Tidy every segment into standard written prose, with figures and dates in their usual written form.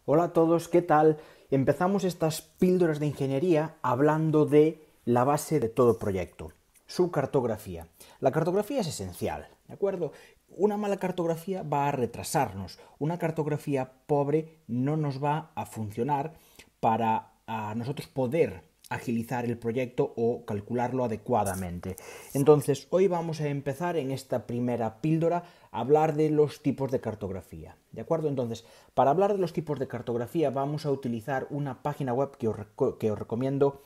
Hola a todos, ¿qué tal? Empezamos estas píldoras de ingeniería hablando de la base de todo proyecto, su cartografía. La cartografía es esencial, ¿de acuerdo? Una mala cartografía va a retrasarnos, una cartografía pobre no nos va a funcionar para nosotros poder agilizar el proyecto o calcularlo adecuadamente. Entonces, hoy vamos a empezar en esta primera píldora a hablar de los tipos de cartografía. ¿De acuerdo? Entonces, para hablar de los tipos de cartografía vamos a utilizar una página web que os recomiendo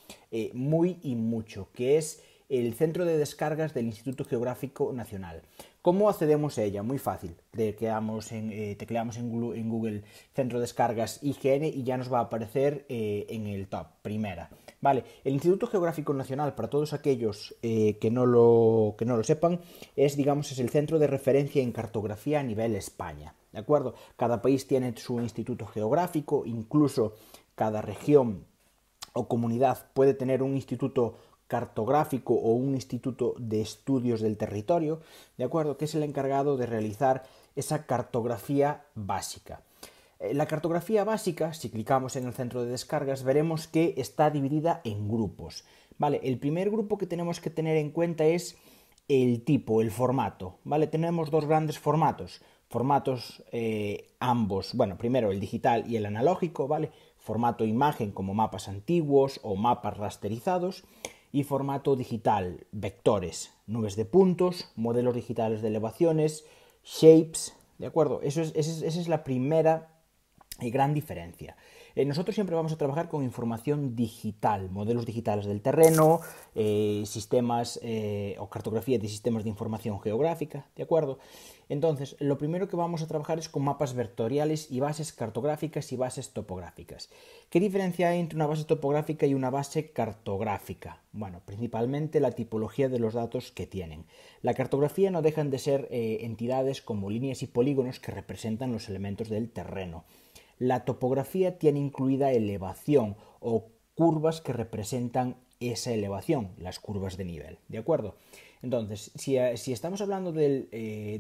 muy y mucho, que es el centro de descargas del Instituto Geográfico Nacional. ¿Cómo accedemos a ella? Muy fácil. Tecleamos en Google Centro de Descargas IGN y ya nos va a aparecer en el top, primera. Vale, el Instituto Geográfico Nacional, para todos aquellos que no lo sepan, es el centro de referencia en cartografía a nivel España. ¿De acuerdo? Cada país tiene su instituto geográfico, incluso cada región o comunidad puede tener un instituto cartográfico o un instituto de estudios del territorio, ¿de acuerdo? Que es el encargado de realizar esa cartografía básica. La cartografía básica, si clicamos en el centro de descargas, veremos que está dividida en grupos. Vale, el primer grupo que tenemos que tener en cuenta es el tipo, el formato. Vale, tenemos dos grandes formatos. Formatos ambos, bueno, primero el digital y el analógico, ¿vale? Formato imagen como mapas antiguos o mapas rasterizados y formato digital, vectores, nubes de puntos, modelos digitales de elevaciones, shapes, ¿de acuerdo? Esa es la primera gran diferencia. Nosotros siempre vamos a trabajar con información digital, modelos digitales del terreno, sistemas o cartografía de sistemas de información geográfica, ¿de acuerdo? Entonces, lo primero que vamos a trabajar es con mapas vectoriales y bases cartográficas y bases topográficas. ¿Qué diferencia hay entre una base topográfica y una base cartográfica? Bueno, principalmente la tipología de los datos que tienen. La cartografía no dejan de ser entidades como líneas y polígonos que representan los elementos del terreno. La topografía tiene incluida elevación o curvas que representan esa elevación, las curvas de nivel, ¿de acuerdo? Entonces, si estamos hablando del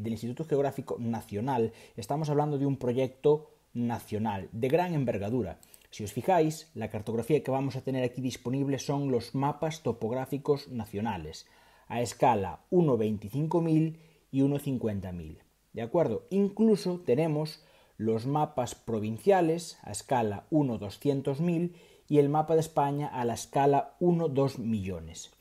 Instituto Geográfico Nacional, estamos hablando de un proyecto nacional de gran envergadura. Si os fijáis, la cartografía que vamos a tener aquí disponible son los mapas topográficos nacionales, a escala 1:25.000 y 1:50.000, ¿de acuerdo? Incluso tenemos los mapas provinciales a escala 1:200.000 y el mapa de España a la escala 1:2 millones.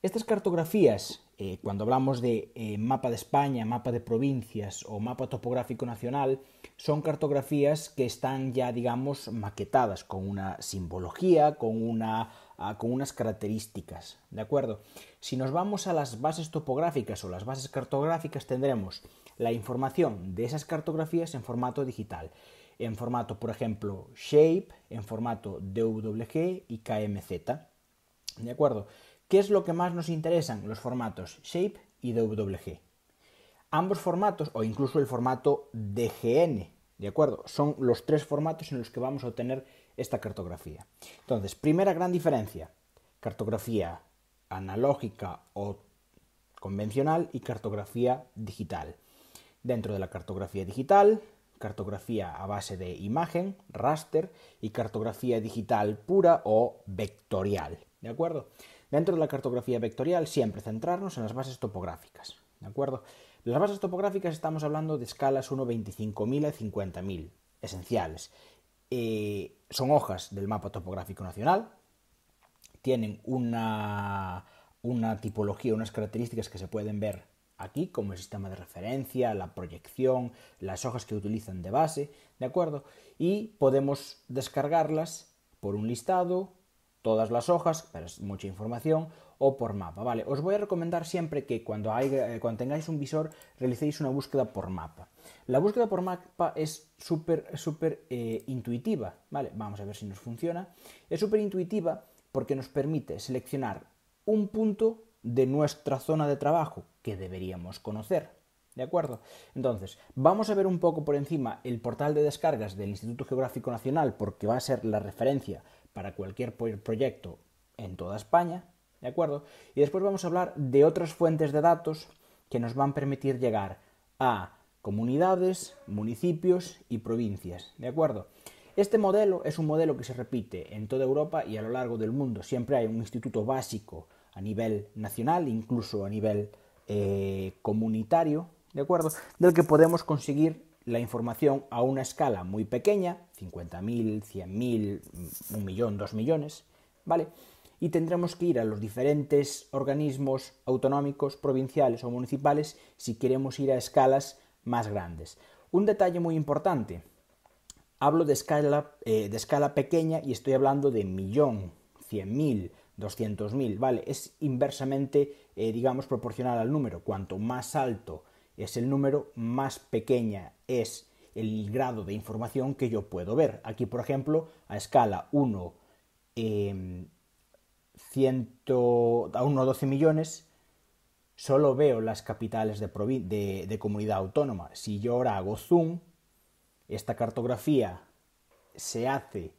Estas cartografías, cuando hablamos de mapa de España, mapa de provincias o mapa topográfico nacional, son cartografías que están ya, digamos, maquetadas con una simbología, con unas características, ¿de acuerdo? Si nos vamos a las bases topográficas o las bases cartográficas, tendremos la información de esas cartografías en formato digital, en formato, por ejemplo, Shape, en formato DWG y KMZ, ¿de acuerdo? ¿Qué es lo que más nos interesan? Los formatos Shape y DWG. Ambos formatos, o incluso el formato DGN, ¿de acuerdo? Son los tres formatos en los que vamos a obtener esta cartografía. Entonces, primera gran diferencia, cartografía analógica o convencional y cartografía digital. Dentro de la cartografía digital, cartografía a base de imagen, raster, y cartografía digital pura o vectorial, ¿de acuerdo? Dentro de la cartografía vectorial, siempre centrarnos en las bases topográficas, ¿de acuerdo? Las bases topográficas estamos hablando de escalas 1:25.000 a 50.000, esenciales. Son hojas del mapa topográfico nacional, tienen una tipología, unas características que se pueden ver aquí, como el sistema de referencia, la proyección, las hojas que utilizan de base, ¿de acuerdo? Y podemos descargarlas por un listado, todas las hojas, pero es mucha información, o por mapa, ¿vale? Os voy a recomendar siempre que cuando tengáis un visor realicéis una búsqueda por mapa. La búsqueda por mapa es súper intuitiva, ¿vale? Vamos a ver si nos funciona. Es súper intuitiva porque nos permite seleccionar un punto de nuestra zona de trabajo que deberíamos conocer, ¿de acuerdo? Entonces, vamos a ver un poco por encima el portal de descargas del Instituto Geográfico Nacional porque va a ser la referencia para cualquier proyecto en toda España, ¿de acuerdo? Y después vamos a hablar de otras fuentes de datos que nos van a permitir llegar a comunidades, municipios y provincias, ¿de acuerdo? Este modelo es un modelo que se repite en toda Europa y a lo largo del mundo. Siempre hay un instituto básico a nivel nacional, incluso a nivel comunitario, ¿de acuerdo? Del que podemos conseguir la información a una escala muy pequeña, 50.000, 100.000, 1.000.000, 2 millones, ¿vale? Y tendremos que ir a los diferentes organismos autonómicos, provinciales o municipales si queremos ir a escalas más grandes. Un detalle muy importante, hablo de escala pequeña y estoy hablando de 1.000.000, 100.000, 200.000, ¿vale? Es inversamente, digamos, proporcional al número. Cuanto más alto es el número, más pequeña es el grado de información que yo puedo ver. Aquí, por ejemplo, a escala 1, 12 millones, solo veo las capitales de comunidad autónoma. Si yo ahora hago zoom, esta cartografía se hace,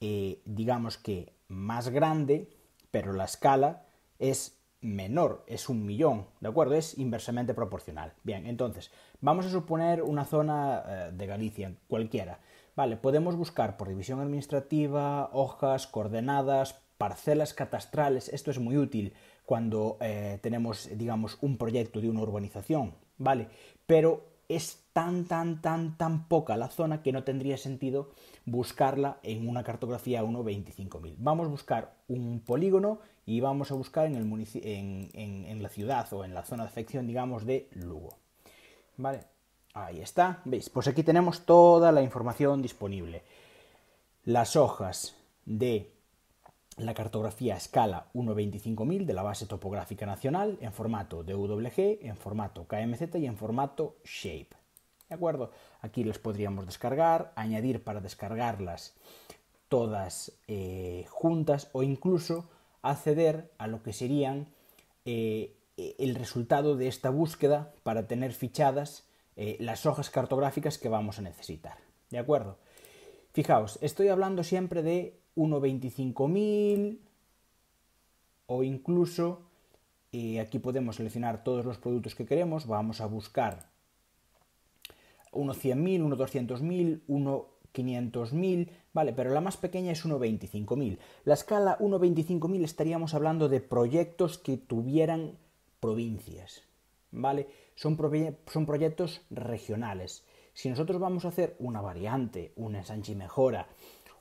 digamos que más grande, pero la escala es menor, es 1.000.000, ¿de acuerdo? Es inversamente proporcional. Bien, entonces, vamos a suponer una zona de Galicia, cualquiera. Vale, podemos buscar por división administrativa, hojas, coordenadas, parcelas catastrales. Esto es muy útil cuando tenemos, digamos, un proyecto de una urbanización, ¿vale? Pero es tan poca la zona que no tendría sentido buscarla en una cartografía 1.25.000. Vamos a buscar un polígono y vamos a buscar en la ciudad o en la zona de afección, digamos, de Lugo. ¿Vale? Ahí está. ¿Veis? Pues aquí tenemos toda la información disponible. Las hojas de la cartografía a escala 1.25.000 de la base topográfica nacional en formato DWG, en formato KMZ y en formato Shape. ¿De acuerdo? Aquí las podríamos descargar, añadir para descargarlas todas juntas o incluso acceder a lo que serían el resultado de esta búsqueda para tener fichadas las hojas cartográficas que vamos a necesitar. ¿De acuerdo? Fijaos, estoy hablando siempre de 1.25.000 o incluso aquí podemos seleccionar todos los productos que queremos. Vamos a buscar 1.100.000, 1.200.000, 1.500.000, vale, pero la más pequeña es 1.25.000. La escala 1.25.000 estaríamos hablando de proyectos que tuvieran provincias, ¿vale? Son proyectos regionales. Si nosotros vamos a hacer una variante, un ensanche y mejora,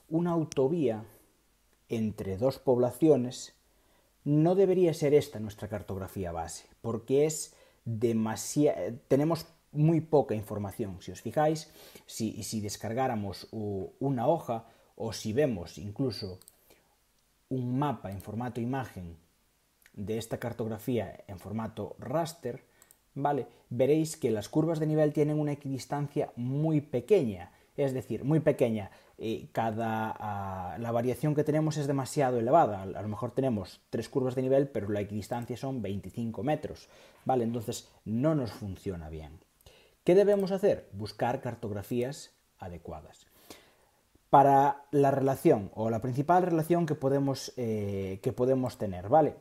una autovía entre dos poblaciones, no debería ser esta nuestra cartografía base, porque es tenemos muy poca información. Si os fijáis, si descargáramos una hoja o si vemos incluso un mapa en formato imagen de esta cartografía en formato raster, ¿vale? Veréis que las curvas de nivel tienen una equidistancia muy pequeña, es decir, muy pequeña. La variación que tenemos es demasiado elevada. A lo mejor tenemos 3 curvas de nivel, pero la equidistancia son 25 metros, ¿vale? Entonces no nos funciona bien. ¿Qué debemos hacer? Buscar cartografías adecuadas. Para la relación, o la principal relación que podemos tener, ¿vale?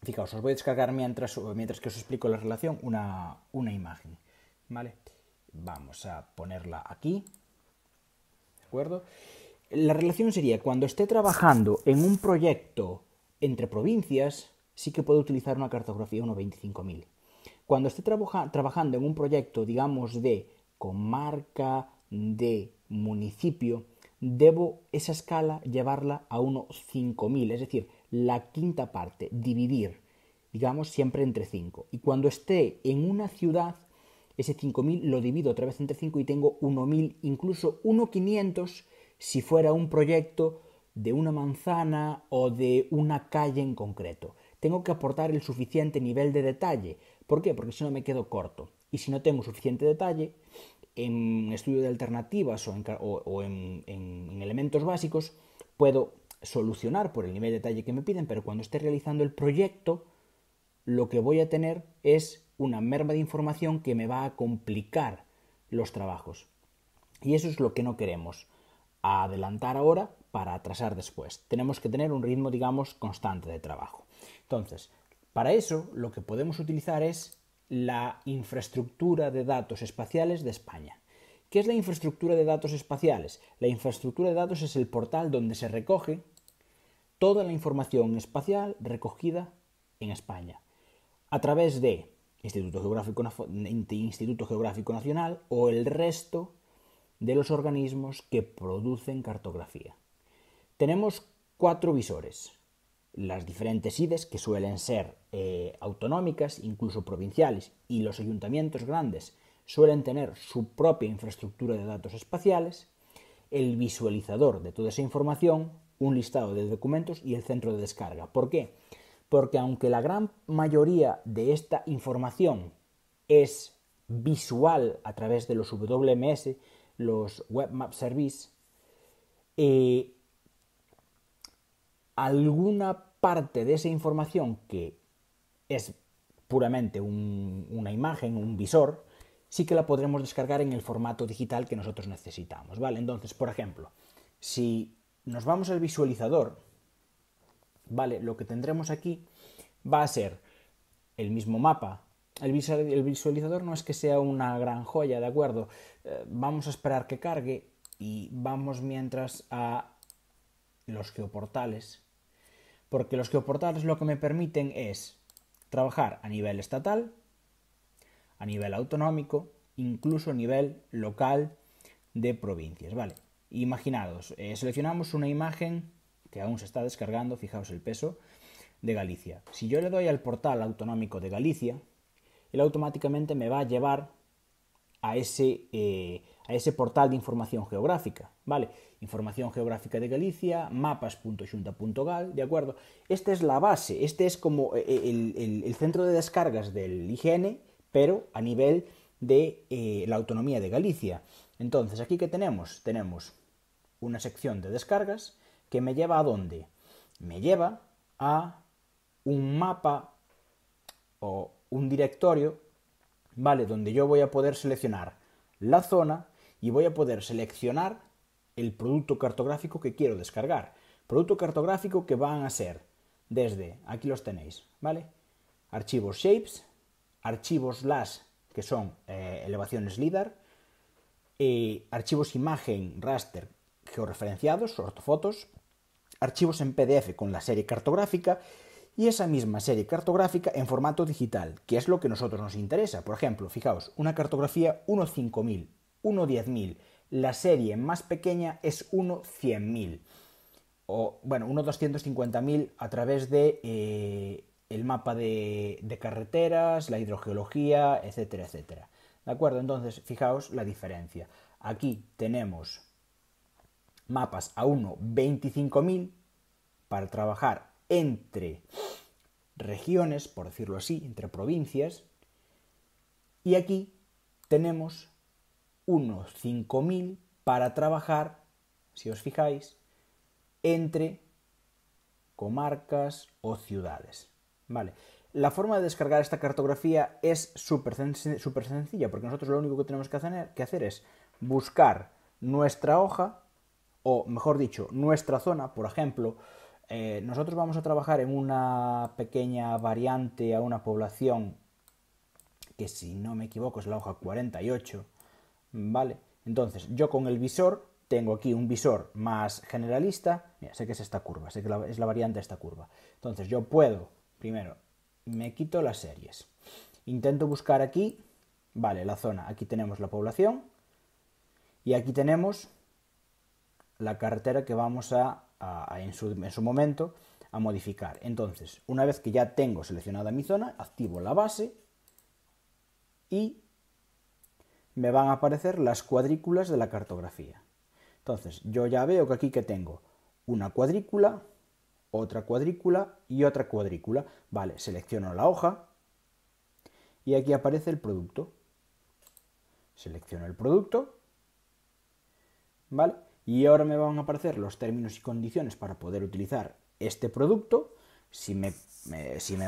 Fijaos, os voy a descargar mientras que os explico la relación una imagen, ¿vale? Vamos a ponerla aquí, ¿de acuerdo? La relación sería, cuando esté trabajando en un proyecto entre provincias, sí que puedo utilizar una cartografía 1.25.000. Cuando esté trabajando en un proyecto, digamos, de comarca, de municipio, debo esa escala llevarla a 1.5.000, es decir, la quinta parte, dividir, digamos, siempre entre 5. Y cuando esté en una ciudad, ese 5.000 lo divido otra vez entre 5 y tengo 1.000, incluso 1.500 si fuera un proyecto de una manzana o de una calle en concreto. Tengo que aportar el suficiente nivel de detalle. ¿Por qué? Porque si no me quedo corto. Y si no tengo suficiente detalle, en estudio de alternativas o en elementos básicos, puedo solucionar por el nivel de detalle que me piden, pero cuando esté realizando el proyecto, lo que voy a tener es una merma de información que me va a complicar los trabajos. Y eso es lo que no queremos. Adelantar ahora para atrasar después. Tenemos que tener un ritmo, digamos, constante de trabajo. Entonces, para eso lo que podemos utilizar es la infraestructura de datos espaciales de España. ¿Qué es la infraestructura de datos espaciales? La infraestructura de datos es el portal donde se recoge toda la información espacial recogida en España a través de Instituto Geográfico Nacional o el resto de los organismos que producen cartografía. Tenemos 4 visores. Las diferentes IDES, que suelen ser autonómicas, incluso provinciales, y los ayuntamientos grandes suelen tener su propia infraestructura de datos espaciales, el visualizador de toda esa información, un listado de documentos y el centro de descarga. ¿Por qué? Porque aunque la gran mayoría de esta información es visual a través de los WMS, los Web Map Service, alguna parte de esa información que es puramente una imagen, un visor, sí que la podremos descargar en el formato digital que nosotros necesitamos, ¿vale? Entonces, por ejemplo, si nos vamos al visualizador, ¿vale? Lo que tendremos aquí va a ser el mismo mapa. El visualizador no es que sea una gran joya, ¿de acuerdo? Vamos a esperar que cargue y vamos mientras a los geoportales, porque los geoportales lo que me permiten es trabajar a nivel estatal, a nivel autonómico, incluso a nivel local de provincias, ¿vale? Imaginaos, seleccionamos una imagen que aún se está descargando, fijaos el peso, de Galicia. Si yo le doy al portal autonómico de Galicia, él automáticamente me va a llevar a ese portal de información geográfica, ¿vale? Información geográfica de Galicia, mapas.xunta.gal, ¿de acuerdo? Esta es la base, este es como el centro de descargas del IGN, pero a nivel de la autonomía de Galicia. Entonces, ¿aquí qué tenemos? Tenemos una sección de descargas que me lleva ¿a dónde? Me lleva a un mapa o un directorio, ¿vale? Donde yo voy a poder seleccionar la zona y voy a poder seleccionar el producto cartográfico que quiero descargar. Producto cartográfico que van a ser desde, aquí los tenéis, ¿vale? Archivos Shapes, archivos LAS, que son elevaciones LIDAR, archivos imagen raster georreferenciados, ortofotos, archivos en PDF con la serie cartográfica y esa misma serie cartográfica en formato digital, que es lo que a nosotros nos interesa. Por ejemplo, fijaos, una cartografía 1.5000, 1.10.000, la serie más pequeña es 1.100.000, o bueno, 1.250.000 a través de el mapa de carreteras, la hidrogeología, etcétera, etcétera. ¿De acuerdo? Entonces, fijaos la diferencia. Aquí tenemos mapas a 1.25.000 para trabajar entre regiones, por decirlo así, entre provincias, y aquí tenemos unos 5.000 para trabajar, si os fijáis, entre comarcas o ciudades. ¿Vale? La forma de descargar esta cartografía es súper sencilla, porque nosotros lo único que tenemos que hacer es buscar nuestra hoja, o mejor dicho, nuestra zona. Por ejemplo, nosotros vamos a trabajar en una pequeña variante a una población que, si no me equivoco, es la hoja 48, ¿vale? Entonces, yo con el visor tengo aquí un visor más generalista. Mira, sé que es esta curva, sé que es la variante de esta curva. Entonces, yo puedo, primero, me quito las series. Intento buscar aquí, vale, la zona. Aquí tenemos la población y aquí tenemos la carretera que vamos en su momento a modificar. Entonces, una vez que ya tengo seleccionada mi zona, activo la base y me van a aparecer las cuadrículas de la cartografía. Entonces, yo ya veo que aquí que tengo una cuadrícula, otra cuadrícula y otra cuadrícula. Vale, selecciono la hoja y aquí aparece el producto. Selecciono el producto, ¿vale? Y ahora me van a aparecer los términos y condiciones para poder utilizar este producto. Si me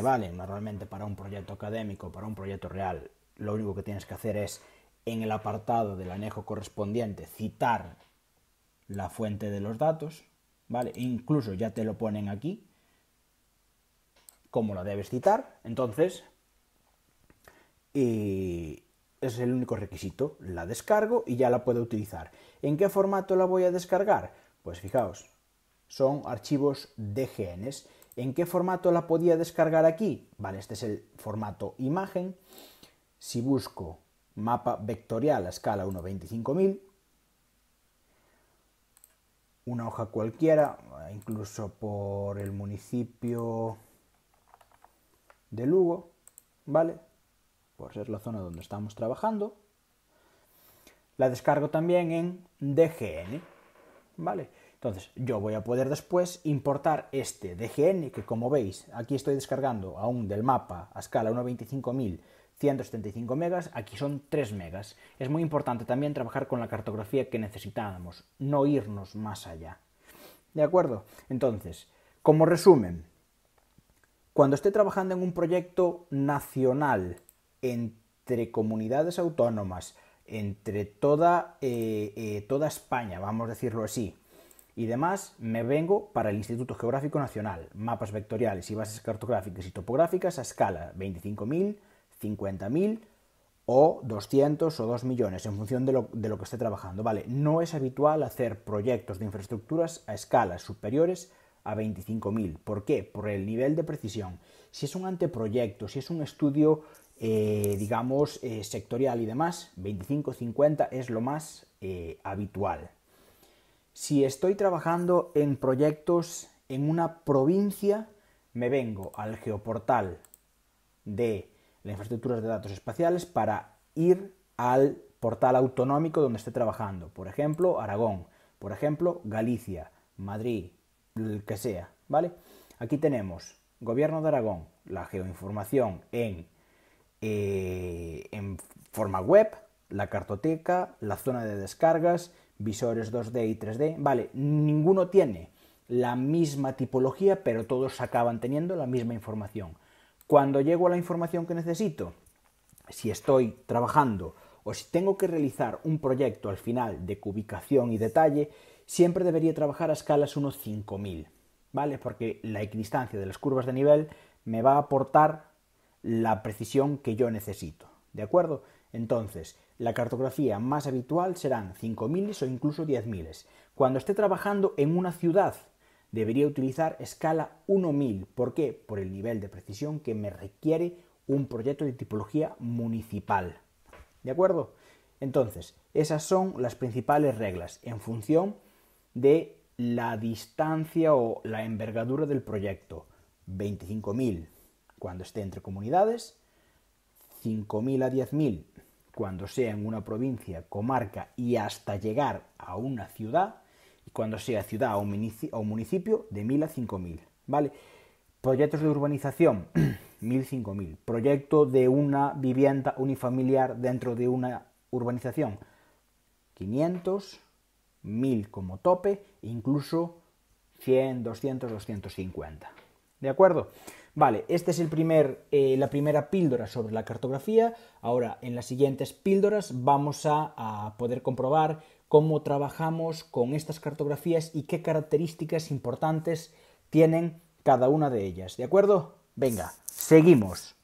valen normalmente para un proyecto académico, para un proyecto real, lo único que tienes que hacer es, en el apartado del anejo correspondiente, citar la fuente de los datos, ¿vale? Incluso ya te lo ponen aquí, cómo lo debes citar. Entonces, es el único requisito. La descargo y ya la puedo utilizar. ¿En qué formato la voy a descargar? Pues fijaos, son archivos DGNs. ¿En qué formato la podía descargar aquí? Vale, este es el formato imagen. Si busco mapa vectorial a escala 1:25.000, una hoja cualquiera, incluso por el municipio de Lugo, ¿vale? Por ser la zona donde estamos trabajando. La descargo también en DGN, ¿vale? Entonces, yo voy a poder después importar este DGN, que como veis, aquí estoy descargando aún del mapa a escala 1:25.000, 175 megas, aquí son 3 megas. Es muy importante también trabajar con la cartografía que necesitábamos, no irnos más allá. ¿De acuerdo? Entonces, como resumen, cuando esté trabajando en un proyecto nacional entre comunidades autónomas, entre toda España, vamos a decirlo así, y demás, me vengo para el Instituto Geográfico Nacional, mapas vectoriales y bases cartográficas y topográficas a escala 25.000, 50.000 o 200 o 2 millones, en función de lo que esté trabajando. ¿Vale? No es habitual hacer proyectos de infraestructuras a escalas superiores a 25.000. ¿Por qué? Por el nivel de precisión. Si es un anteproyecto, si es un estudio, digamos, sectorial y demás, 25-50 es lo más habitual. Si estoy trabajando en proyectos en una provincia, me vengo al geoportal de las infraestructuras de datos espaciales para ir al portal autonómico donde esté trabajando. Por ejemplo, Aragón, por ejemplo, Galicia, Madrid, el que sea, ¿vale? Aquí tenemos Gobierno de Aragón, la geoinformación en forma web, la cartoteca, la zona de descargas, visores 2D y 3D, vale, ninguno tiene la misma tipología, pero todos acaban teniendo la misma información. Cuando llego a la información que necesito, si estoy trabajando o si tengo que realizar un proyecto al final de cubicación y detalle, siempre debería trabajar a escalas unos 5000, ¿vale? Porque la equidistancia de las curvas de nivel me va a aportar la precisión que yo necesito, ¿de acuerdo? Entonces, la cartografía más habitual serán 5000 o incluso 10.000. Cuando esté trabajando en una ciudad, debería utilizar escala 1000. ¿Por qué? Por el nivel de precisión que me requiere un proyecto de tipología municipal. ¿De acuerdo? Entonces, esas son las principales reglas en función de la distancia o la envergadura del proyecto. 25.000 cuando esté entre comunidades, 5.000 a 10.000 cuando sea en una provincia, comarca y hasta llegar a una ciudad, y cuando sea ciudad o municipio, de 1.000 a 5.000, ¿vale? Proyectos de urbanización, 1.000, 5.000. Proyecto de una vivienda unifamiliar dentro de una urbanización, 500, 1.000 como tope, incluso 100, 200, 250. ¿De acuerdo? Vale, esta es la primera píldora sobre la cartografía. Ahora, en las siguientes píldoras vamos a poder comprobar cómo trabajamos con estas cartografías y qué características importantes tienen cada una de ellas. ¿De acuerdo? Venga, seguimos.